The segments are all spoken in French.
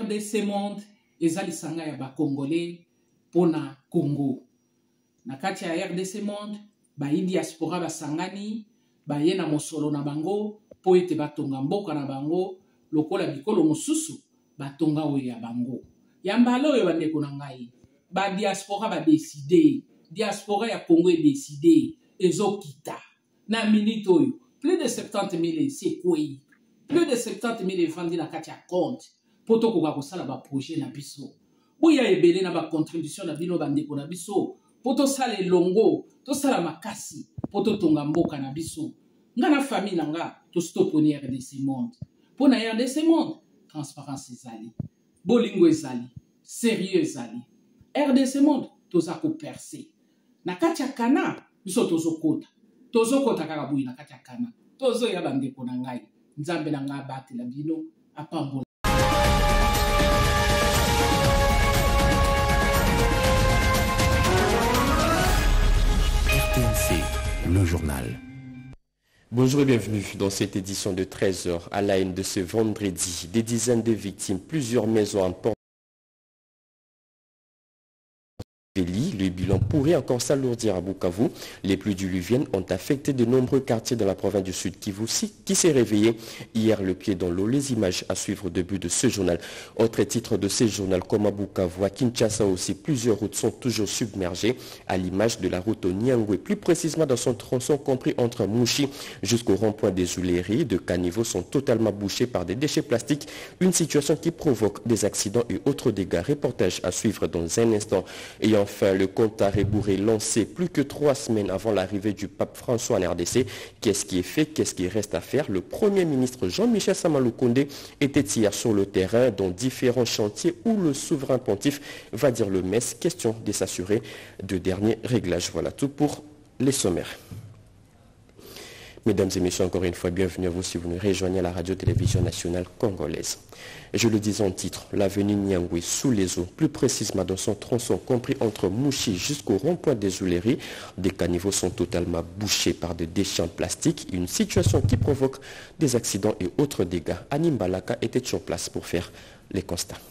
RDC Monde ezali sanga ya ba Congolais pona Congo. Na kati ya RDC Monde ba diaspora basangani ba ye na mosolo na bango po ete batonga mboka na bango lokola bikolo mosusu batonga oyo ya bango. Yambalo oyo bandeko na ngai ba diaspora ba décider, diaspora ya Congo est décidé ezokita na minute oyo plus de 70 000 c'est quoi, plus de 70 000 vendus na kati ya compte poto koka kosala ba projet na biso boya ebele na ba contribution na bino bandeko na biso poto sala longo to sala makasi poto tonga mboka na biso nga na famille na nga to stoponi RDC Monde pona RDC Monde transparence ezali bolingo ezali sérieux ezali RDC Monde toza ko percer na kati ya kana biso tozokota kaka boyi na kati ya kana tozo ya bandeko na ngai nzambe na nga batela bino apambola. RTNC, le journal. Bonjour et bienvenue dans cette édition de 13h à la haine de ce vendredi. Des dizaines de victimes, plusieurs maisons en porte. Le bilan pourrait encore s'alourdir à Bukavu. Les pluies diluviennes ont affecté de nombreux quartiers de la province du Sud Kivu qui s'est réveillé hier le pied dans l'eau. Les images à suivre au début de ce journal. Autre titre de ce journal, comme à Bukavu, à Kinshasa aussi, plusieurs routes sont toujours submergées à l'image de la route au Nyangwe. Plus précisément dans son tronçon compris entre Mouchi jusqu'au rond-point des Ouléries. De caniveaux sont totalement bouchés par des déchets plastiques. Une situation qui provoque des accidents et autres dégâts. Reportage à suivre dans un instant. Et enfin, le compte à rebours est lancé plus que 3 semaines avant l'arrivée du pape François en RDC. Qu'est-ce qui est fait? Qu'est-ce qui reste à faire? Le Premier ministre Jean-Michel Samaloukonde était hier sur le terrain dans différents chantiers où le souverain pontife va dire le messe. Question de s'assurer de derniers réglages. Voilà tout pour les sommaires. Mesdames et messieurs, encore une fois, bienvenue à vous si vous nous rejoignez à la radio-télévision nationale congolaise. Et je le disais en titre, l'avenue Nyangwe sous les eaux, plus précisément dans son tronçon compris entre Mouchi jusqu'au rond-point des Ouléries. Des caniveaux sont totalement bouchés par des déchets en plastique, une situation qui provoque des accidents et autres dégâts. Anime Balaka était sur place pour faire les constats.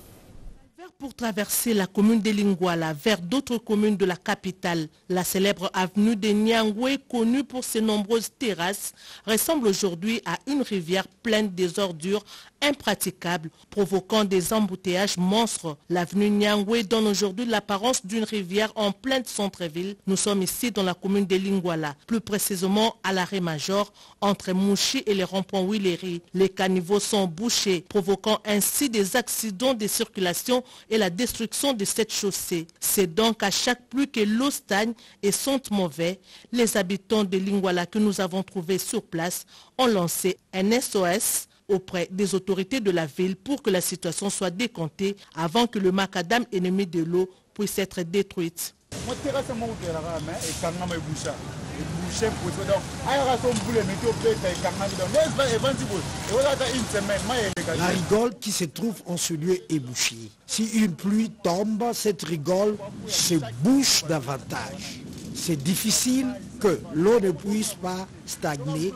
Pour traverser la commune de Lingouala vers d'autres communes de la capitale, la célèbre avenue de Nyangwe, connue pour ses nombreuses terrasses, ressemble aujourd'hui à une rivière pleine des ordures impraticables, provoquant des embouteillages monstres. L'avenue Nyangwe donne aujourd'hui l'apparence d'une rivière en plein centre-ville. Nous sommes ici dans la commune de Lingouala, plus précisément à l'arrêt major entre Mouchi et les ronds-points Ouléries. Les caniveaux sont bouchés, provoquant ainsi des accidents de circulation et la destruction de cette chaussée. C'est donc à chaque pluie que l'eau stagne et sent mauvais. Les habitants de Lingouala que nous avons trouvés sur place ont lancé un SOS auprès des autorités de la ville pour que la situation soit décomptée avant que le macadam ennemi de l'eau puisse être détruite. La rigole qui se trouve en ce lieu est bouchée. Si une pluie tombe, cette rigole se bouche davantage. C'est difficile que l'eau ne puisse pas stagner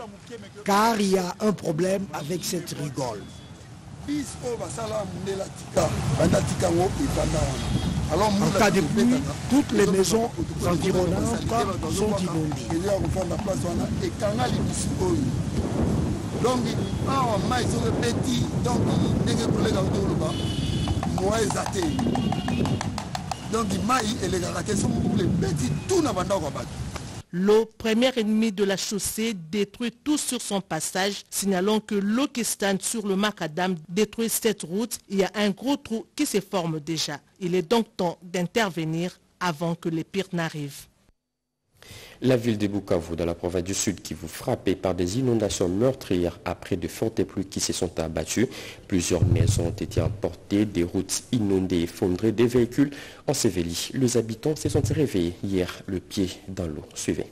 car il y a un problème avec cette rigole. En cas de pluie, toutes les maisons environnantes sont inondées. L'eau, premier ennemi de la chaussée, détruit tout sur son passage, signalant que l'eau qui stagne sur le macadam détruit cette route. Il y a un gros trou qui se forme déjà. Il est donc temps d'intervenir avant que les pires n'arrivent. La ville de Bukavu, dans la province du Sud, qui vous frappée par des inondations meurtrières après de fortes pluies qui se sont abattues. Plusieurs maisons ont été emportées, des routes inondées, effondrées, des véhicules ensevelis. Les habitants se sont réveillés hier le pied dans l'eau. Suivez.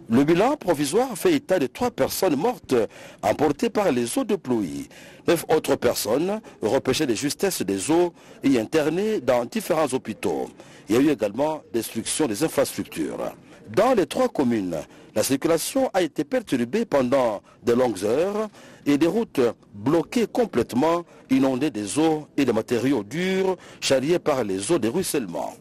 Le bilan provisoire fait état de 3 personnes mortes emportées par les eaux de pluie. 9 autres personnes repêchées de justesse des eaux et internées dans différents hôpitaux. Il y a eu également destruction des infrastructures. Dans les 3 communes, la circulation a été perturbée pendant de longues heures et des routes bloquées complètement, inondées des eaux et des matériaux durs charriés par les eaux de ruissellement.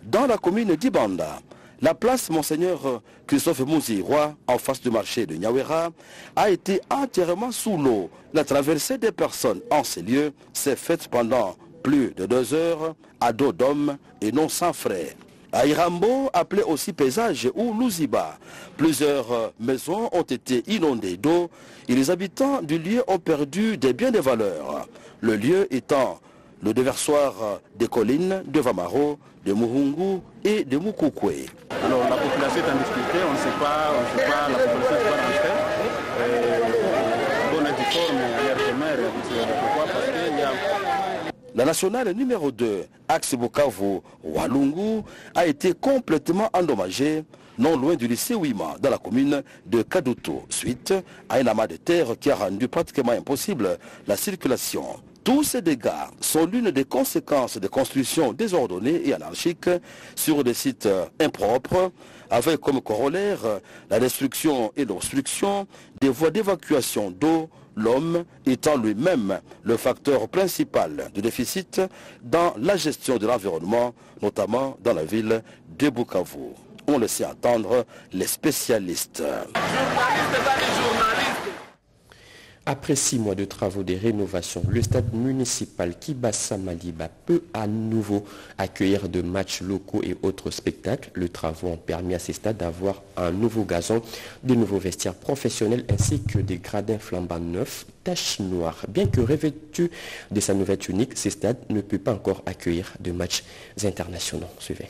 Dans la commune d'Ibanda, la place Monseigneur Christophe Mouziroy, en face du marché de Nyawera, a été entièrement sous l'eau. La traversée des personnes en ces lieux s'est faite pendant plus de 2 heures à dos d'homme et non sans frais. À Irambo, appelé aussi Paysage ou Louziba, plusieurs maisons ont été inondées d'eau et les habitants du lieu ont perdu des biens de valeur. Le lieu étant le déversoir des collines de Vamaro, de Muhungu et de Mukukwe. Alors la population est en difficulté, on ne sait pas, la population ne peut pas rentrer. On est difforme à l'air de mer, pourquoi? Parce qu'il y a... La nationale numéro 2, axe Bukavu-Walungu, a été complètement endommagée, non loin du lycée Ouima, dans la commune de Kadutu, suite à un amas de terre qui a rendu pratiquement impossible la circulation. Tous ces dégâts sont l'une des conséquences des constructions désordonnées et anarchiques sur des sites impropres, avec comme corollaire la destruction et l'obstruction des voies d'évacuation d'eau, l'homme étant lui-même le facteur principal du déficit dans la gestion de l'environnement, notamment dans la ville de Bukavu. On laissait entendre les spécialistes. Après 6 mois de travaux de rénovation, le stade municipal Kibasa Maliba peut à nouveau accueillir de matchs locaux et autres spectacles. Les travaux ont permis à ces stades d'avoir un nouveau gazon, de nouveaux vestiaires professionnels ainsi que des gradins flambants neufs, taches noires. Bien que revêtu de sa nouvelle tunique, ces stades ne peuvent pas encore accueillir de matchs internationaux. Suivez.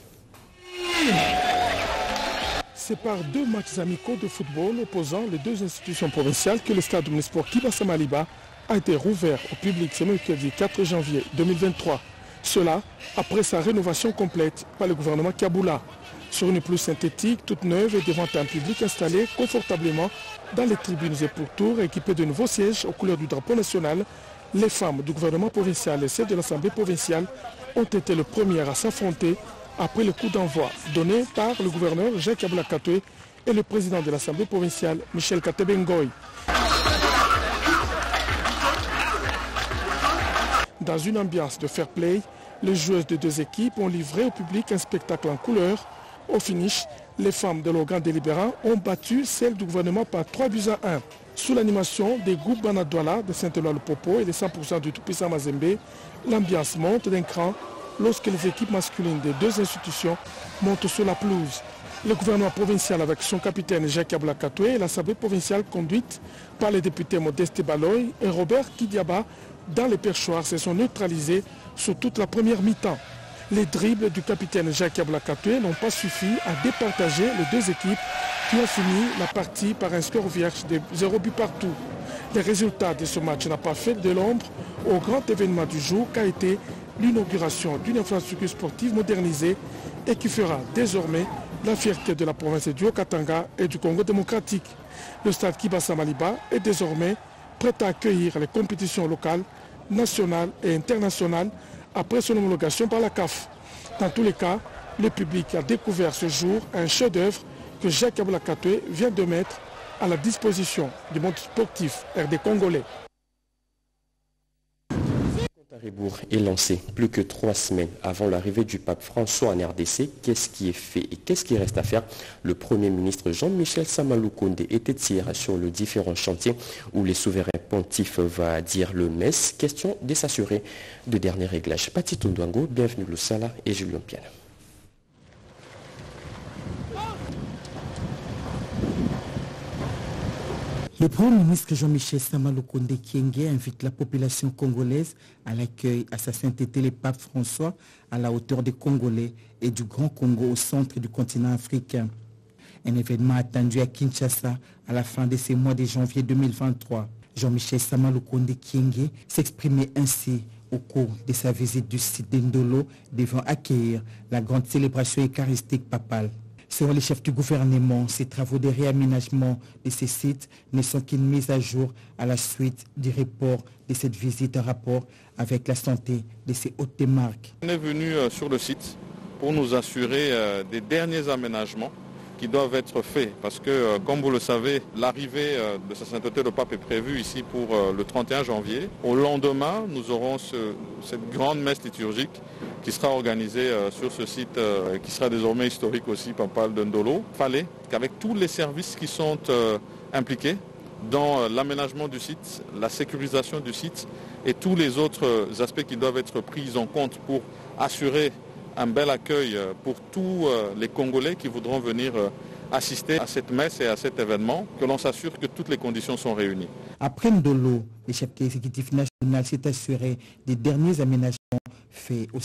C'est par 2 matchs amicaux de football opposant les 2 institutions provinciales que le stade municipal Kibasa Maliba a été rouvert au public ce mercredi 4 janvier 2023. Cela après sa rénovation complète par le gouvernement Kaboula. Sur une pelouse synthétique toute neuve et devant un public installé confortablement dans les tribunes et pourtours équipés de nouveaux sièges aux couleurs du drapeau national, les femmes du gouvernement provincial et celles de l'Assemblée provinciale ont été les premières à s'affronter après le coup d'envoi donné par le gouverneur Jacques Aboula Katoué et le président de l'Assemblée provinciale Michel Katebengoy. Dans une ambiance de fair play, les joueuses des 2 équipes ont livré au public un spectacle en couleur. Au finish, les femmes de l'organe délibérant ont battu celles du gouvernement par 3-1. Sous l'animation des groupes Banadouala de Saint-Éloi-le-Popo et des 100% du tout-puissant Mazembe, l'ambiance monte d'un cran lorsque les équipes masculines des 2 institutions montent sur la pelouse. Le gouvernement provincial avec son capitaine Jacques Aboula Katoué et l'Assemblée provinciale conduite par les députés Modeste Baloy et Robert Kidiaba dans les perchoirs se sont neutralisés sur toute la première mi-temps. Les dribbles du capitaine Jacques Aboula Katoué n'ont pas suffi à départager les 2 équipes qui ont fini la partie par un score vierge de 0 but partout. Les résultats de ce match n'ont pas fait de l'ombre au grand événement du jour qu'a été l'inauguration d'une infrastructure sportive modernisée et qui fera désormais la fierté de la province du Haut-Katanga et du Congo démocratique. Le stade Kibasa Maliba est désormais prêt à accueillir les compétitions locales, nationales et internationales après son homologation par la CAF. Dans tous les cas, le public a découvert ce jour un chef-d'œuvre que Jacques Aboula Katoué vient de mettre à la disposition du monde sportif RD congolais. Le rebours est lancé plus que 3 semaines avant l'arrivée du pape François en RDC. Qu'est-ce qui est fait et qu'est-ce qui reste à faire? Le Premier ministre Jean-Michel Samaloukonde était hier sur le différents chantiers où les souverains pontifes vont dire le messe. Question de s'assurer de derniers réglages. Pati Tondouango, bienvenue le Sala et Julien Piana. Le Premier ministre Jean-Michel Samaloukonde Kyenge invite la population congolaise à l'accueil à sa sainteté le pape François à la hauteur des Congolais et du Grand Congo au centre du continent africain. Un événement attendu à Kinshasa à la fin de ce mois de janvier 2023. Jean-Michel Samaloukonde Kyenge s'exprimait ainsi au cours de sa visite du site d'Indolo devant accueillir la grande célébration eucharistique papale. Selon les chefs du gouvernement, ces travaux de réaménagement de ces sites ne sont qu'une mise à jour à la suite du report de cette visite en rapport avec la santé de ces hôtes de marque. On est venu sur le site pour nous assurer des derniers aménagements qui doivent être faits parce que, comme vous le savez, l'arrivée de sa sainteté le pape est prévue ici pour le 31 janvier. Au lendemain, nous aurons cette grande messe liturgique qui sera organisée sur ce site qui sera désormais historique aussi, papal de Ndolo. Il fallait qu'avec tous les services qui sont impliqués dans l'aménagement du site, la sécurisation du site et tous les autres aspects qui doivent être pris en compte pour assurer un bel accueil pour tous les Congolais qui voudront venir assister à cette messe et à cet événement, que l'on s'assure que toutes les conditions sont réunies. Après Ndolo, le chef exécutif national s'est assuré des derniers aménagements faits au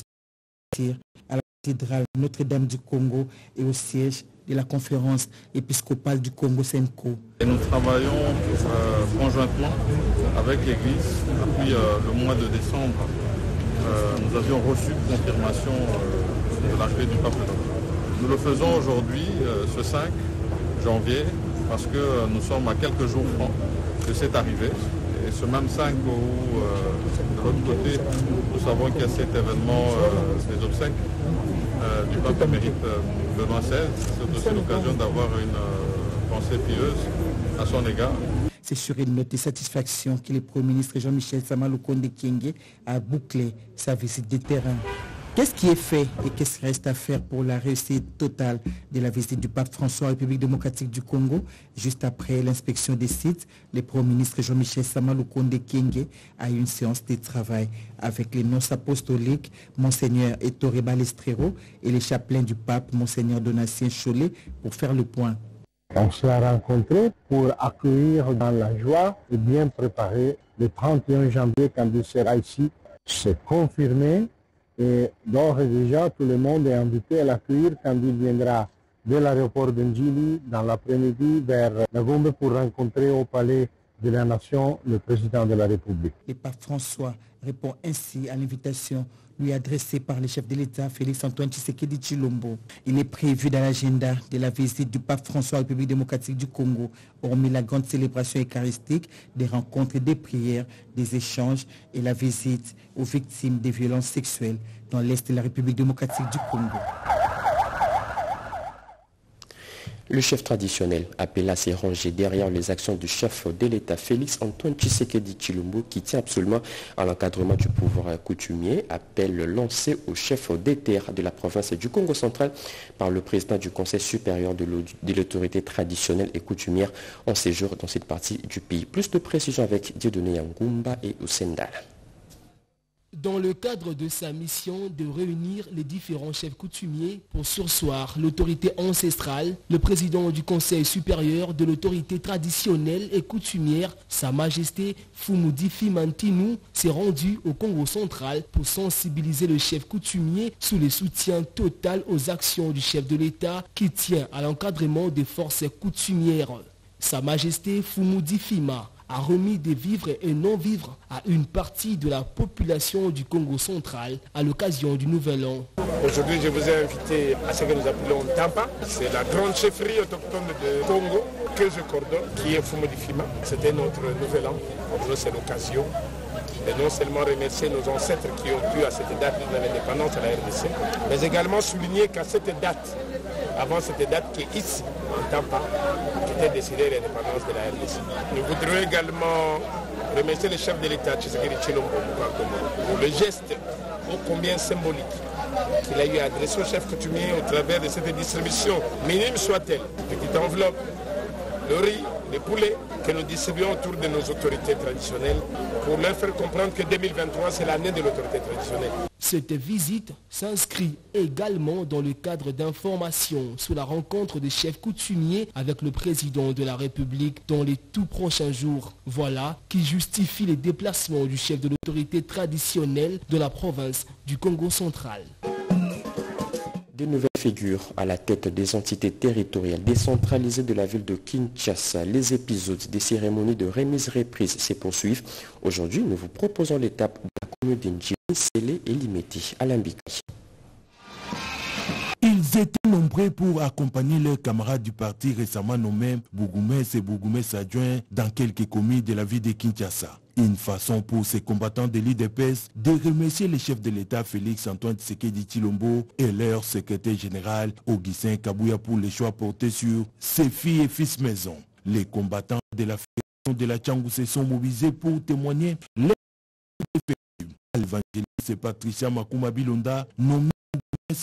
à la cathédrale Notre-Dame du Congo et au siège de la conférence épiscopale du Congo Senko. Et nous travaillons conjointement avec l'Église. Depuis le mois de décembre, nous avions reçu confirmation de l'arrivée du pape. Nous le faisons aujourd'hui, ce 5 janvier, parce que nous sommes à quelques jours francs de cette arrivée. Et ce même 5 où, de l'autre côté, nous savons qu'il y a cet événement des obsèques du pape émérite Benoît XVI. C'est aussi l'occasion d'avoir une pensée pieuse à son égard. C'est sur une note de satisfaction que le Premier ministre Jean-Michel Sama Lukonde Kyenge a bouclé sa visite de terrain. Qu'est-ce qui est fait et qu'est-ce qui reste à faire pour la réussite totale de la visite du pape François en République démocratique du Congo? Juste après l'inspection des sites, le Premier ministre Jean-Michel Sama Lukonde Kyenge a eu une séance de travail avec les nonces apostoliques, Monseigneur Ettore Balestrero et les chapelains du pape, Monseigneur Donatien Cholet, pour faire le point. On s'est rencontrés pour accueillir dans la joie et bien préparer le 31 janvier quand il sera ici. C'est confirmé et d'ores et déjà tout le monde est invité à l'accueillir quand il viendra de l'aéroport d'Ndjili dans l'après-midi vers Nagombe pour rencontrer au palais de la Nation le président de la République. Le pape François répond ainsi à l'invitation lui adressée par le chef de l'État Félix-Antoine Tshisekedi Tshilombo. Il est prévu dans l'agenda de la visite du pape François en République démocratique du Congo, hormis la grande célébration eucharistique, des rencontres, des prières, des échanges et la visite aux victimes des violences sexuelles dans l'Est de la République démocratique du Congo. Le chef traditionnel appela à se ranger derrière les actions du chef de l'État Félix-Antoine Tshisekedi Tshilombo qui tient absolument à l'encadrement du pouvoir coutumier. Appel lancé au chef d'État de la province du Congo central par le président du Conseil supérieur de l'autorité traditionnelle et coutumière en séjour dans cette partie du pays. Plus de précisions avec Dieudonné Yangumba et Oussendal. Dans le cadre de sa mission de réunir les différents chefs coutumiers pour surseoir l'autorité ancestrale, le président du Conseil supérieur de l'autorité traditionnelle et coutumière, Sa Majesté Fumudifi Mantinu, s'est rendu au Congo central pour sensibiliser le chef coutumier sous le soutien total aux actions du chef de l'État qui tient à l'encadrement des forces coutumières. Sa Majesté Fumudifima a remis des vivres et non-vivres à une partie de la population du Congo central à l'occasion du Nouvel An. Aujourd'hui, je vous ai invité à ce que nous appelons Tampa. C'est la grande chefferie autochtone de Congo que je coordonne, qui est Fumudifima. C'était notre Nouvel An. Pour nous, c'est l'occasion de non seulement remercier nos ancêtres qui ont pu à cette date de l'indépendance de la RDC, mais également souligner qu'à cette date, avant cette date qui est ici, en Tampa, qui était décidée l'indépendance de la RDC. Nous voudrions également remercier le chef de l'État, Tshisekedi Tshilombo, pour le geste ô combien symbolique qu'il a eu à adresser au chef coutumier au travers de cette distribution, minime soit-elle, petite enveloppe, le riz, les poulets que nous distribuons autour de nos autorités traditionnelles pour leur faire comprendre que 2023 c'est l'année de l'autorité traditionnelle. Cette visite s'inscrit également dans le cadre d'information sur la rencontre des chefs coutumiers avec le président de la République dans les tout prochains jours. Voilà qui justifie les déplacements du chef de l'autorité traditionnelle de la province du Congo central. De nouvelles figures à la tête des entités territoriales décentralisées de la ville de Kinshasa. Les épisodes des cérémonies de remise-reprise se poursuivent. Aujourd'hui, nous vous proposons l'étape de la commune d'Ndjili, Sélé et Limeti à Lambiki. Ils Ils étaient nombreux pour accompagner leurs camarades du parti récemment nommés Bougoumès et Bougoumès adjoints dans quelques communes de la ville de Kinshasa. Une façon pour ces combattants de l'IDPS de remercier le chef de l'État Félix-Antoine Tshisekedi Tshilombo et leur secrétaire général Augustin Kabouya pour les choix portés sur ses filles et fils maison. Les combattants de la fédération de la Tchangou se sont mobilisés pour témoigner les l'évangéliste Patricia Makuma Bilonda, nommée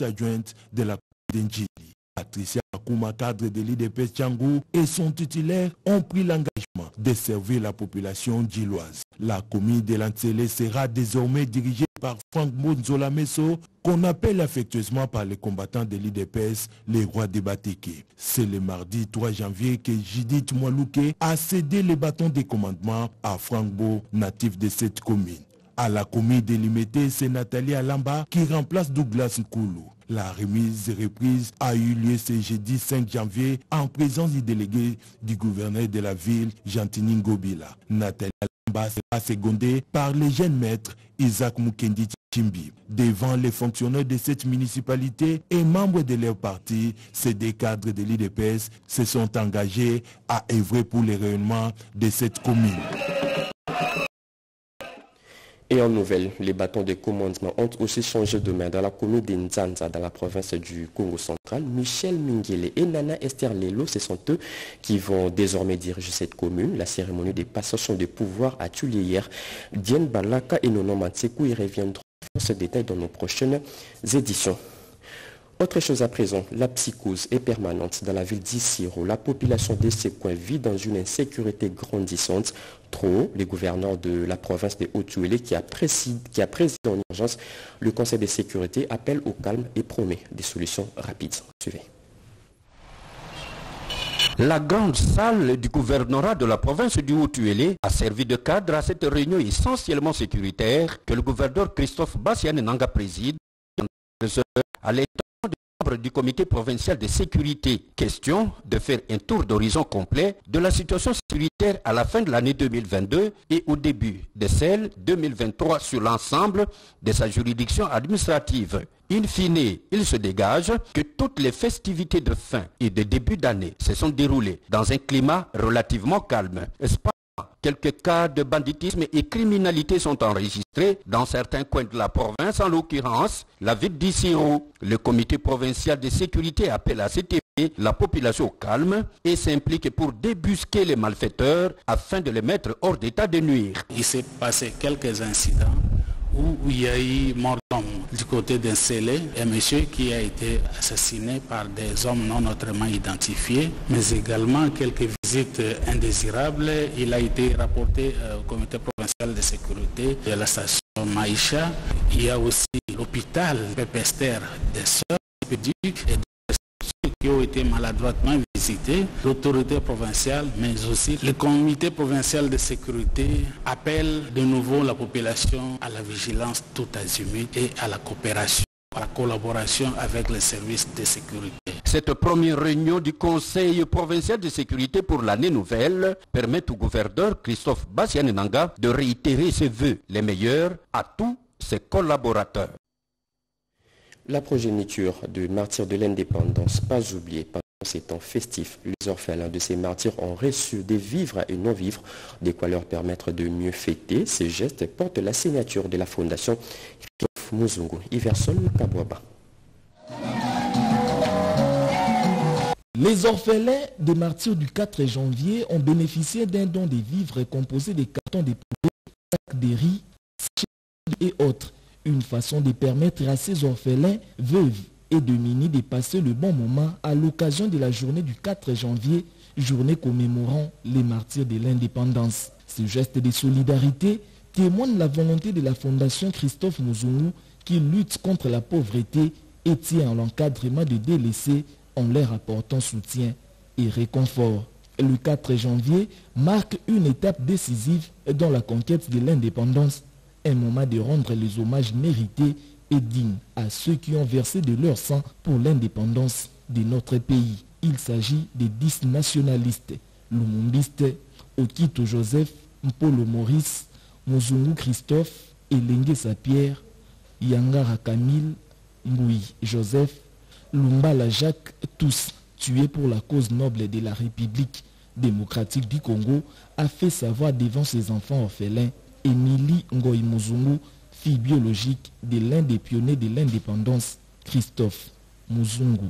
adjointe de la commune d'Ndjili. Patricia Makuma, cadre de l'IDPS Tchangou, et son titulaire ont pris l'engagement de servir la population djiloise. La commune de Lantsele sera désormais dirigée par Franck Monzola Messo, qu'on appelle affectueusement par les combattants de l'IDPS les rois des Bateke. C'est le mardi 3 janvier que Judith Mwalouke a cédé les bâtons de commandement à Franck Bo, natif de cette commune. À la commune délimitée, c'est Nathalie Alamba qui remplace Douglas Nkoulou. La remise et reprise a eu lieu ce jeudi 5 janvier en présence du délégué du gouverneur de la ville, Jantini Ngobila. Nathalie Alamba sera secondée par le jeune maître Isaac Mukendi Chimbi. Devant les fonctionnaires de cette municipalité et membres de leur parti, ces deux cadres de l'IDPS se sont engagés à œuvrer pour le rayonnement de cette commune. Et en nouvelle, les bâtons de commandement ont aussi changé de main dans la commune d'Nzanza, dans la province du Congo central. Michel Minguele et Nana Esther Lelo, ce sont eux qui vont désormais diriger cette commune. La cérémonie de passation de pouvoir a eu lieu hier. Diane Balaka et Nono Matsekou y reviendront sur ce détail dans nos prochaines éditions. Autre chose à présent, la psychose est permanente dans la ville d'Issiro. La population de ces coins vit dans une insécurité grandissante. Trop, le gouverneur de la province de Haut-Tuélé qui a présidé en urgence le Conseil de sécurité appelle au calme et promet des solutions rapides. Suivez. La grande salle du gouvernorat de la province du Haut-Tuélé a servi de cadre à cette réunion essentiellement sécuritaire que le gouverneur Christophe Bassiane Nanga préside à l'état du comité provincial de sécurité. Question de faire un tour d'horizon complet de la situation sécuritaire à la fin de l'année 2022 et au début de celle 2023 sur l'ensemble de sa juridiction administrative. In fine, il se dégage que toutes les festivités de fin et de début d'année se sont déroulées dans un climat relativement calme. Quelques cas de banditisme et criminalité sont enregistrés dans certains coins de la province, en l'occurrence la ville d'Issiro. Le comité provincial de sécurité appelle à cet effet la population au calme et s'implique pour débusquer les malfaiteurs afin de les mettre hors d'état de nuire. Il s'est passé quelques incidents où il y a eu mort d'homme du côté d'un scellé, un monsieur qui a été assassiné par des hommes non autrement identifiés, mais également quelques visites indésirables. Il a été rapporté au comité provincial de sécurité de la station Maïcha. Il y a aussi l'hôpital Pépester des Sœurs et qui ont été maladroitement visités. L'autorité provinciale, mais aussi le comité provincial de sécurité appelle de nouveau la population à la vigilance tout azimut et à la coopération, à la collaboration avec les services de sécurité. Cette première réunion du Conseil provincial de sécurité pour l'année nouvelle permet au gouverneur Christophe Bassiane Nanga de réitérer ses vœux les meilleurs à tous ses collaborateurs. La progéniture de martyrs de l'indépendance, pas oubliée pendant ces temps festifs. Les orphelins de ces martyrs ont reçu des vivres et non-vivres, de quoi leur permettre de mieux fêter. Ces gestes portent la signature de la fondation Christophe Muzungu. Iverson Kabouaba. Les orphelins des martyrs du 4 janvier ont bénéficié d'un don de vivres composé de cartons de poulet, sacs de riz, et autres. Une façon de permettre à ces orphelins, veuves et démunis de passer le bon moment à l'occasion de la journée du 4 janvier, journée commémorant les martyrs de l'indépendance. Ce geste de solidarité témoigne la volonté de la fondation Christophe Muzungu qui lutte contre la pauvreté et tient à l'encadrement des délaissés en leur apportant soutien et réconfort. Le 4 janvier marque une étape décisive dans la conquête de l'indépendance. Un moment de rendre les hommages mérités et dignes à ceux qui ont versé de leur sang pour l'indépendance de notre pays. Il s'agit des 10 nationalistes, Lumumbiste, Okito Joseph, Mpolo Maurice, Muzungu Christophe, Elenge Sapierre, Yangara Camille, Mboui Joseph, Lumbala Jacques, tous tués pour la cause noble de la République démocratique du Congo, a fait savoir devant ses enfants orphelins Émilie Ngoï Muzungu, fille biologique de l'un des pionniers de l'indépendance, Christophe Muzungu.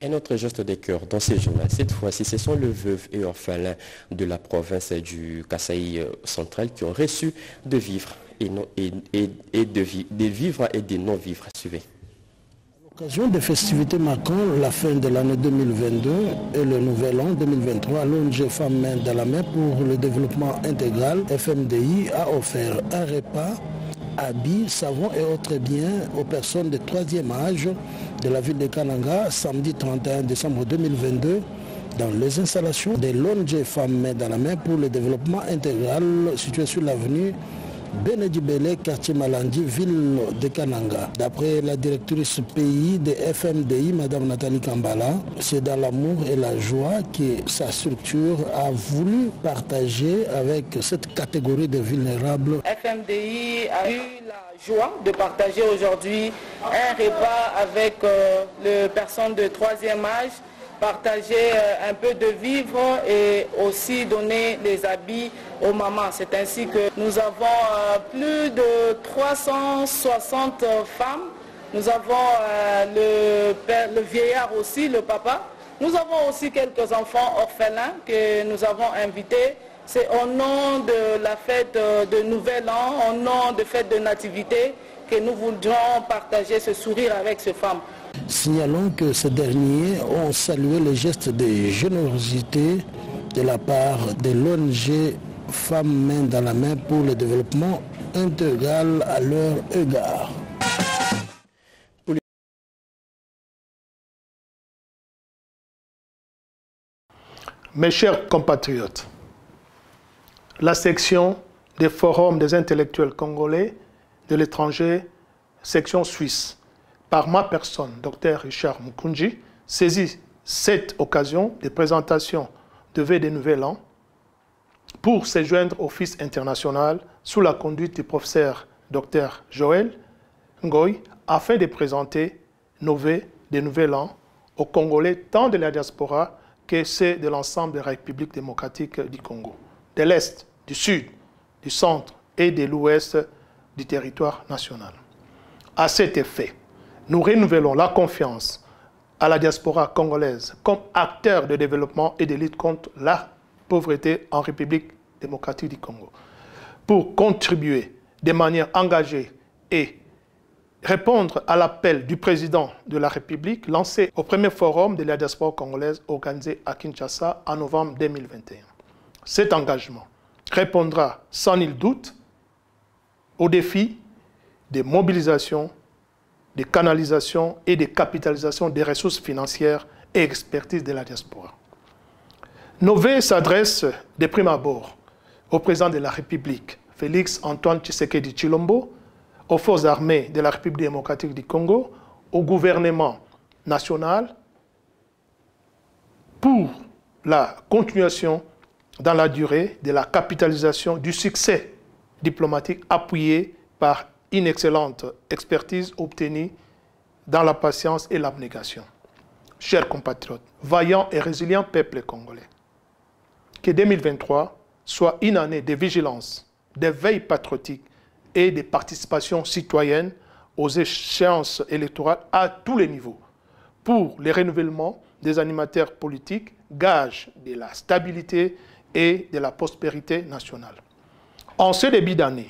Un autre geste de cœur dans ces journaux, cette fois-ci, ce sont les veuves et orphelins de la province du Kasaï central qui ont reçu de vivres des vivres et des non-vivres. Suivez. À l'occasion des festivités marquant la fin de l'année 2022 et le nouvel an 2023, l'ONG Femmes Main dans la Main pour le développement intégral, FMDI, a offert un repas, habits, savons et autres biens aux personnes de 3e âge de la ville de Kananga, samedi 31 décembre 2022, dans les installations de l'ONG Femmes Main dans la Main pour le développement intégral, situé sur l'avenue Benedibele, quartier Malandi, ville de Kananga. D'après la directrice pays de FMDI, Mme Nathalie Kambala, c'est dans l'amour et la joie que sa structure a voulu partager avec cette catégorie de vulnérables. FMDI a eu la joie de partager aujourd'hui un repas avec les personnes de 3e âge, partager un peu de vivres et aussi donner les habits aux mamans. C'est ainsi que nous avons plus de 360 femmes. Nous avons le vieillard aussi, le papa. Nous avons aussi quelques enfants orphelins que nous avons invités. C'est au nom de la fête de Nouvel An, au nom de fête de Nativité, que nous voudrions partager ce sourire avec ces femmes. Signalons que ces derniers ont salué le geste de générosité de la part de l'ONG Femmes Main dans la Main pour le développement intégral à leur égard. Mes chers compatriotes, la section des forums des intellectuels congolais de l'étranger, section suisse, par ma personne, Dr Richard Mukunji, saisit cette occasion de présentation de vœux de Nouvel An pour se joindre au FIS international sous la conduite du professeur Dr Joël Ngoï afin de présenter nos vœux de Nouvel An aux Congolais tant de la diaspora que ceux de l'ensemble des républiques démocratiques du Congo, de l'Est, du Sud, du Centre et de l'Ouest du territoire national. À cet effet, nous renouvelons la confiance à la diaspora congolaise comme acteur de développement et de lutte contre la pauvreté en République démocratique du Congo, pour contribuer de manière engagée et répondre à l'appel du président de la République lancé au premier forum de la diaspora congolaise organisé à Kinshasa en novembre 2021. Cet engagement répondra sans nul doute aux défis de mobilisation, de canalisation et de capitalisation des ressources financières et expertise de la diaspora. Nos vœux s'adressent de prime abord au président de la République, Félix Antoine Tshisekedi Tshilombo, aux forces armées de la République démocratique du Congo, au gouvernement national, pour la continuation dans la durée de la capitalisation du succès diplomatique appuyé par une excellente expertise obtenue dans la patience et l'abnégation. Chers compatriotes, vaillants et résilients peuple congolais, que 2023 soit une année de vigilance, de veille patriotique et de participation citoyenne aux échéances électorales à tous les niveaux, pour le renouvellement des animateurs politiques, gage de la stabilité et de la prospérité nationale. En ce début d'année,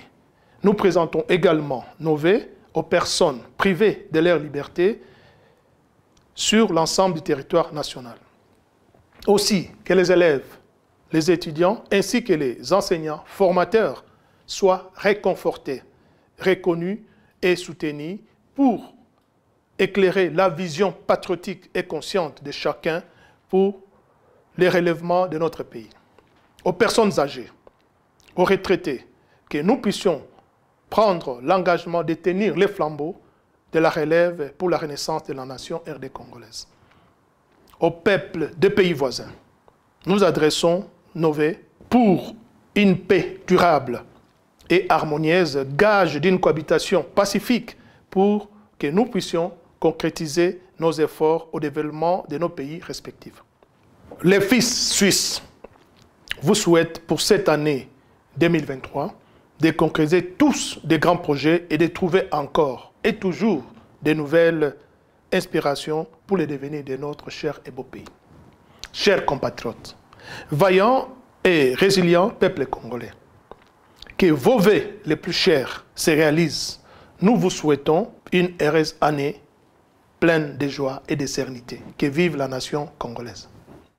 nous présentons également nos vœux aux personnes privées de leur liberté sur l'ensemble du territoire national. Aussi, que les élèves, les étudiants ainsi que les enseignants, formateurs soient réconfortés, reconnus et soutenus pour éclairer la vision patriotique et consciente de chacun pour le relèvement de notre pays. Aux personnes âgées, aux retraités, que nous puissions prendre l'engagement de tenir les flambeaux de la relève pour la renaissance de la nation RD congolaise. Au peuple des pays voisins, nous adressons nos vœux pour une paix durable et harmonieuse, gage d'une cohabitation pacifique pour que nous puissions concrétiser nos efforts au développement de nos pays respectifs. Les fils suisses vous souhaitent pour cette année 2023 de concrétiser tous des grands projets et de trouver encore et toujours de nouvelles inspirations pour le devenir de notre cher et beau pays. Chers compatriotes, vaillants et résilients peuple congolais, que vos vœux les plus chers se réalisent. Nous vous souhaitons une heureuse année pleine de joie et de sérénité. Que vive la nation congolaise.